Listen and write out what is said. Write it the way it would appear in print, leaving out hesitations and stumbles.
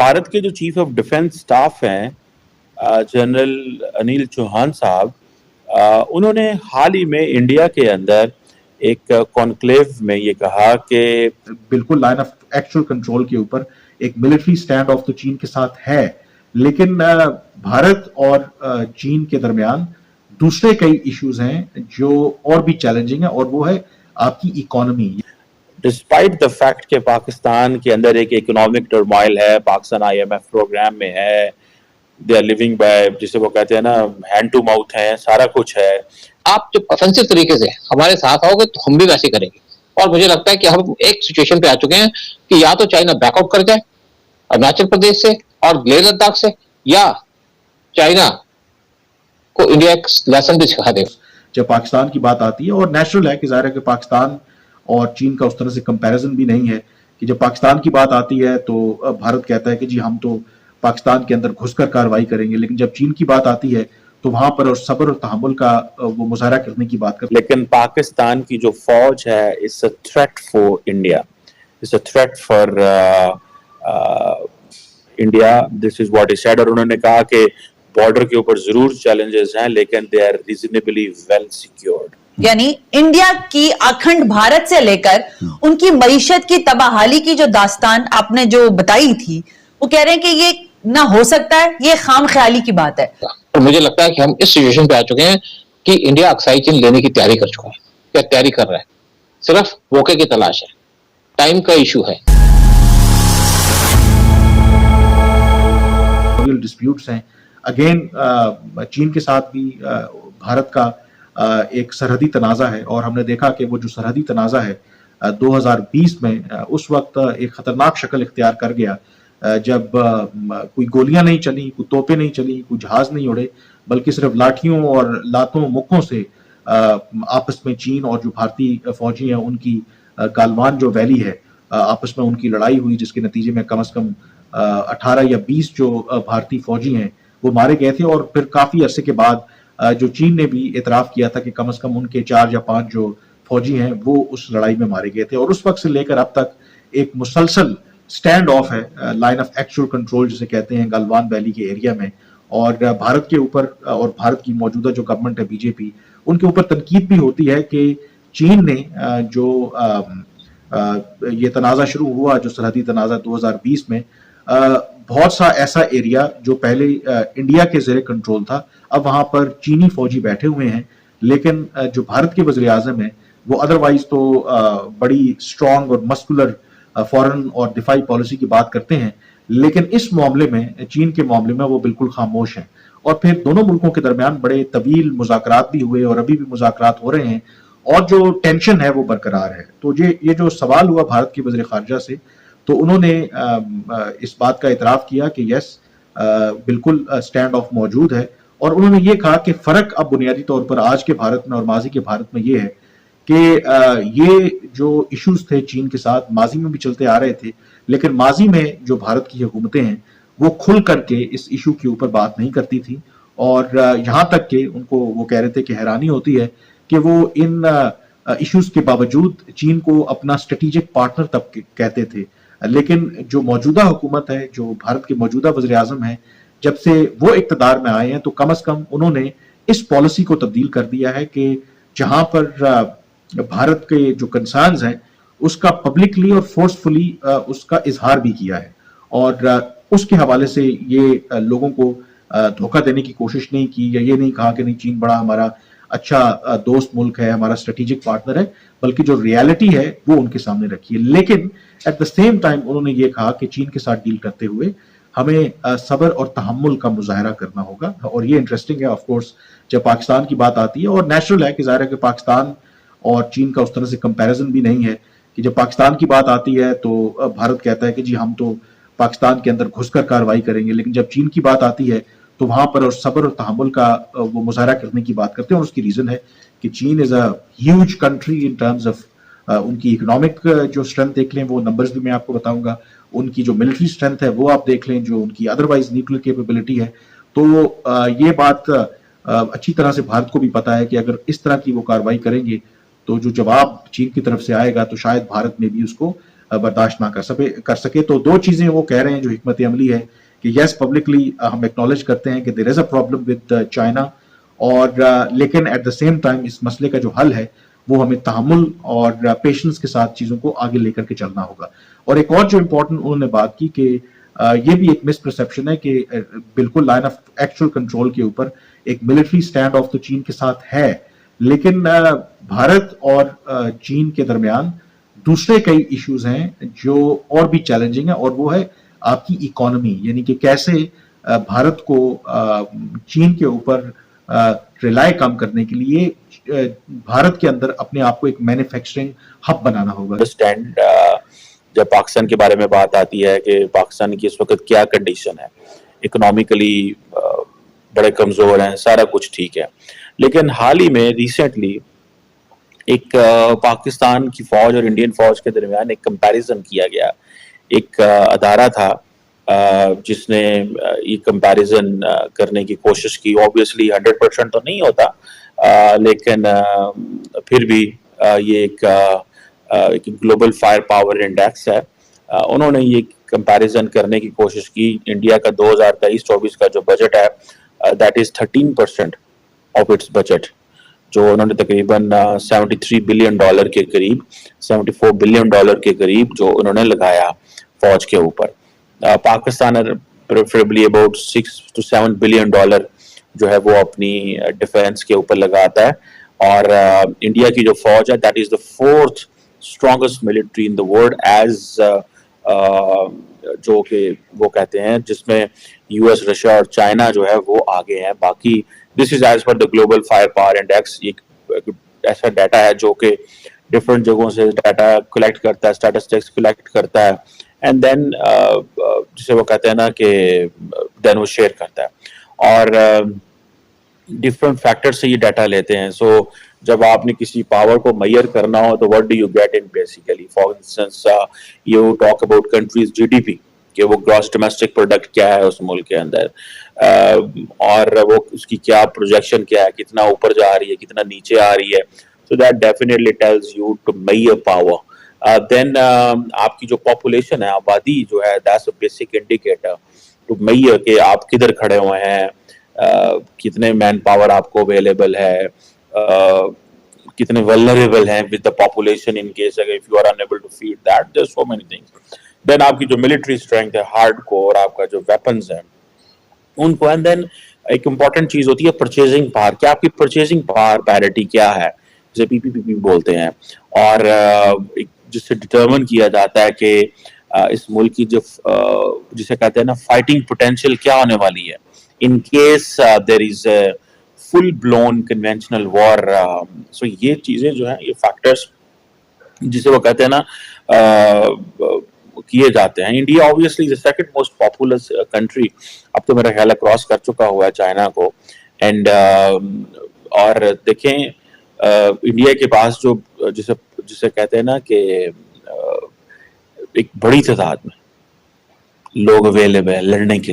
भारत के जो chief of defence staff हैं जनरल अनिल चौहान साहब, उन्होंने हाल ही में इंडिया के अंदर एक कॉन्क्लेव में ये कहा कि बिल्कुल लाइन ऑफ एक्चुअल कंट्रोल के ऊपर एक मिलिट्री स्टैंड ऑफ तो चीन के साथ है, लेकिन भारत और चीन के दरमियान दूसरे कई इश्यूज हैं जो और भी चैलेंजिंग है, और वो है आपकी इकोनॉमी। डिस्पाइट द फैक्ट कि पाकिस्तान के अंदर एक इकोनॉमिक टर्मोइल है, पाकिस्तान IMF प्रोग्राम में है, दे आर लिविंग बाय, जिसे वो कहते हैं ना, हैंड टू माउथ है, सारा कुछ है। आप जब ऑफेंसिव तरीके से हमारे साथ आओगे तो हम भी वैसे करेंगे, और मुझे लगता है कि हम एक सिचुएशन पे आ चुके हैं कि या तो चाइना बैकआउट कर जाए अरुणाचल प्रदेश से और लेह लद्दाख से, या चाइना को इंडिया एक लेसन भी सिखा दे। जब पाकिस्तान की बात आती है, और नेचुरल है कि जाहिर है कि पाकिस्तान और चीन का उस तरह से कंपैरिजन भी नहीं है कि जब पाकिस्तान की बात आती है तो भारत कहता है कि जी हम तो पाकिस्तान के अंदर घुसकर कार्रवाई करेंगे, लेकिन जब चीन की बात आती है तो वहां पर और सब्र और तहम्मुल का वो मुजाहरा करने की बात करते हैं। लेकिन पाकिस्तान की जो फौज है, it's a threat for India, it's a threat for India, this is what he said. और उन्होंने कहा कि बॉर्डर के ऊपर जरूर चैलेंजेस हैं, लेकिन they are reasonably well secured. यानी इंडिया की अखंड भारत से लेकर उनकी मईशत की तबाहाली की जो दास्तान आपने जो बताई थी, वो कह रहे हैं कि ये ना हो सकता है, ये खाम ख्याली की बात है। तो मुझे लगता है कि हम इस सिचुएशन पे आ चुके हैं कि इंडिया अक्साई चीन लेने की तैयारी कर चुका है, या तैयारी कर रहा है, सिर्फ मौके की तलाश है, टाइम का इशू है। डिस्प्यूट्स हैं अगेन, चीन के साथ भी भारत का एक सरहदी तनाज़ा है, और हमने देखा कि वो जो सरहदी तनाज़ा है 2020 में उस वक्त एक खतरनाक शक्ल इख्तियार कर गया, जब कोई गोलियां नहीं चली, कोई तोपें नहीं चली, कोई जहाज नहीं उड़े, बल्कि सिर्फ लाठियों और लातों मुक्कों से आपस में चीन और जो भारतीय फौजी हैं उनकी गालवान जो वैली है, आपस में उनकी लड़ाई हुई, जिसके नतीजे में कम से कम 18 या 20 जो भारतीय फौजी हैं वो मारे गए थे। और फिर काफी अरसे के बाद जो चीन ने भी एतराफ किया था कि कम से कम उनके 4 या 5 जो फौजी हैं वो उस लड़ाई में मारे गए थे, और उस वक्त से लेकर अब तक एक मुसलसल स्टैंड ऑफ है, लाइन ऑफ एक्चुअल कंट्रोल जिसे कहते हैं, गलवान वैली के एरिया में। और भारत के ऊपर और भारत की मौजूदा जो गवर्नमेंट है बीजेपी, उनके ऊपर तनकीद भी होती है कि चीन ने जो ये तनाज़ा शुरू हुआ, जो सरहदी तनाज़ा 2020 में, बहुत सा ऐसा एरिया जो पहले इंडिया के ज़ेरे कंट्रोल था, अब वहां पर चीनी फौजी बैठे हुए हैं, लेकिन जो भारत के वज़ीर आज़म है वो अदरवाइज तो बड़ी स्ट्रॉन्ग और मस्कुलर फॉरेन और दिफाई पॉलिसी की बात करते हैं, लेकिन इस मामले में, चीन के मामले में, वो बिल्कुल खामोश हैं। और फिर दोनों मुल्कों के दरमियान बड़े तवील मुज़ाकरात भी हुए, और अभी भी मुज़ाकरात हो रहे हैं, और जो टेंशन है वो बरकरार है। तो ये जो सवाल हुआ भारत के वज़ीर ख़ारजा से, तो उन्होंने इस बात का इतराफ़ किया कि यस, बिल्कुल स्टैंड ऑफ मौजूद है, और उन्होंने ये कहा कि फ़र्क अब बुनियादी तौर पर आज के भारत में और माजी के भारत में ये है कि ये जो इश्यूज थे चीन के साथ माजी में भी चलते आ रहे थे, लेकिन माजी में जो भारत की हुकूमतें हैं वो खुल करके इस इशू के ऊपर बात नहीं करती थी, और यहाँ तक कि उनको वो कह रहे थे कि हैरानी होती है कि वो इन इश्यूज के बावजूद चीन को अपना स्ट्रेटेजिक पार्टनर तब कहते थे। लेकिन जो मौजूदा हुकूमत है, जो भारत के मौजूदा वज़ीर आज़म है, जब से वो इक़्तिदार में आए हैं, तो कम अज़ कम उन्होंने इस पॉलिसी को तब्दील कर दिया है कि जहाँ पर भारत के जो कंसर्न्स हैं उसका पब्लिकली और फोर्सफुली उसका इजहार भी किया है, और उसके हवाले से ये लोगों को धोखा देने की कोशिश नहीं की, या ये नहीं कहा कि नहीं चीन बड़ा हमारा अच्छा दोस्त मुल्क है, हमारा स्ट्रेटेजिक पार्टनर है, बल्कि जो रियलिटी है वो उनके सामने रखी है। लेकिन एट द सेम टाइम उन्होंने ये कहा कि चीन के साथ डील करते हुए हमें सब्र और तहम्मुल का मुजाहरा करना होगा। और ये इंटरेस्टिंग है ऑफ कोर्स जब पाकिस्तान की बात आती है, और नेचुरल है कि ज़ाहिर है कि पाकिस्तान और चीन का उस तरह से कंपैरिजन भी नहीं है कि जब पाकिस्तान की बात आती है तो भारत कहता है कि जी हम तो पाकिस्तान के अंदर घुसकर कार्रवाई करेंगे, लेकिन जब चीन की बात आती है तो वहां पर और सब्र और तहम्मुल का वो मुजाहरा करने की बात करते हैं। और उसकी रीजन है कि चीन is a huge country in terms of उनकी इकोनॉमिक जो स्ट्रेंथ देख लें, वो नंबर्स भी मैं आपको बताऊंगा, उनकी जो मिलिट्री स्ट्रेंथ है वो आप देख लें, जो उनकी अदरवाइज न्यूक्लियर कैपेबिलिटी है। तो ये बात अच्छी तरह से भारत को भी पता है कि अगर इस तरह की वो कार्रवाई करेंगे तो जो जवाब चीन की तरफ से आएगा तो शायद भारत में भी उसको बर्दाश्त ना कर सके। तो दो चीज़ें वो कह रहे हैं जो हिकमत अमली है कि यस पब्लिकली हम एक्नॉलेज करते हैं कि there is a problem with China, और लेकिन एट द सेम टाइम इस मसले का जो हल है वो हमें तहम्मुल और पेशेंस के साथ चीज़ों को आगे लेकर के चलना होगा। और एक और जो इम्पोर्टेंट उन्होंने बात की कि ये भी एक मिसपरसेप्शन है कि बिल्कुल लाइन ऑफ एक्चुअल कंट्रोल के ऊपर एक मिलिट्री स्टैंड ऑफ तो चीन के साथ है, लेकिन भारत और चीन के दरमियान दूसरे कई इश्यूज हैं जो और भी चैलेंजिंग है, और वो है आपकी इकोनॉमी, यानी कि कैसे भारत को चीन के ऊपर रिलाई कम करने के लिए भारत के अंदर अपने आप को एक मैन्युफैक्चरिंग हब बनाना होगा। स्टैंड जब पाकिस्तान के बारे में बात आती है कि पाकिस्तान की इस वक्त क्या कंडीशन है, इकोनॉमिकली बड़े कमज़ोर हैं, सारा कुछ ठीक है, लेकिन हाल ही में रिसेंटली एक पाकिस्तान की फ़ौज और इंडियन फ़ौज के दरमियान एक कंपैरिजन किया गया। एक अदारा था जिसने ये कंपैरिजन करने की कोशिश की। ऑब्वियसली 100% तो नहीं होता, लेकिन फिर भी ये एक ग्लोबल फायर पावर इंडेक्स है। उन्होंने ये कंपैरिजन करने की कोशिश की। इंडिया का 2023-24 का जो बजट है that is 13% of its budget, जो उन्होंने तकरीबन $73 बिलियन के करीब, $74 बिलियन के करीब जो उन्होंने लगाया फौज के ऊपर। Pakistan preferably about $6 to $7 billion जो है वो अपनी डिफेंस के ऊपर लगाता है। और इंडिया की जो फौज है that is the 4th strongest military in the world as जो कि वो कहते हैं, जिसमें यूएस, रशिया और चाइना जो है वो आगे हैं। बाकी this is as per the global fire power index, एक ऐसा डाटा है जो कि डिफरेंट जगहों से डाटा कलेक्ट करता है, स्टैटिस्टिक्स कलेक्ट करता है, एंड देन जिसे वो कहते हैं ना कि देन वो शेयर करता है, और डिफरेंट फैक्टर से ये डाटा लेते हैं। सो जब आपने किसी पावर को मेजर करना हो तो what do you get in basically, for instance you talk about countries GDP, कि वो ग्रॉस डोमेस्टिक प्रोडक्ट क्या है उस मुल्क के अंदर, और वो उसकी क्या प्रोजेक्शन क्या है, कितना ऊपर जा रही है, कितना नीचे आ रही है। So that definitely tells you to measure power. Then आपकी जो पॉपुलेशन है, आबादी जो है, that's a basic indicator to measure कि आप किधर खड़े हुए हैं, कितने मैन पावर आपको अवेलेबल है, कितने वल्नरेबल हैं with the population in case अगर if you are unable to feed that, there so many things. Then आपकी जो मिलिट्री स्ट्रेंथ है, हार्ड कोर, आपका जो वेपन्स है उनको, एंड देन एक इम्पॉर्टेंट चीज होती है परचेजिंग पावर, क्या आपकी परचेजिंग पावर पैरिटी क्या है, जिसे पीपीपी बोलते हैं, और जिससे डिटरमिन किया जाता है कि इस मुल्क की जो जिसे कहते हैं ना फाइटिंग पोटेंशियल क्या होने वाली है in case there is full blown conventional war. So ये चीजें जो हैं, ये फैक्टर्स जिसे वो कहते हैं ना किए जाते हैं। India obviously is the second most populous country, अब तो मेरा ख्याल है क्रॉस कर चुका हुआ है चाइना को, एंड और देखें इंडिया के पास जो जिसे कहते हैं ना कि एक बड़ी तादाद में लोग अवेलेबल है लड़ने के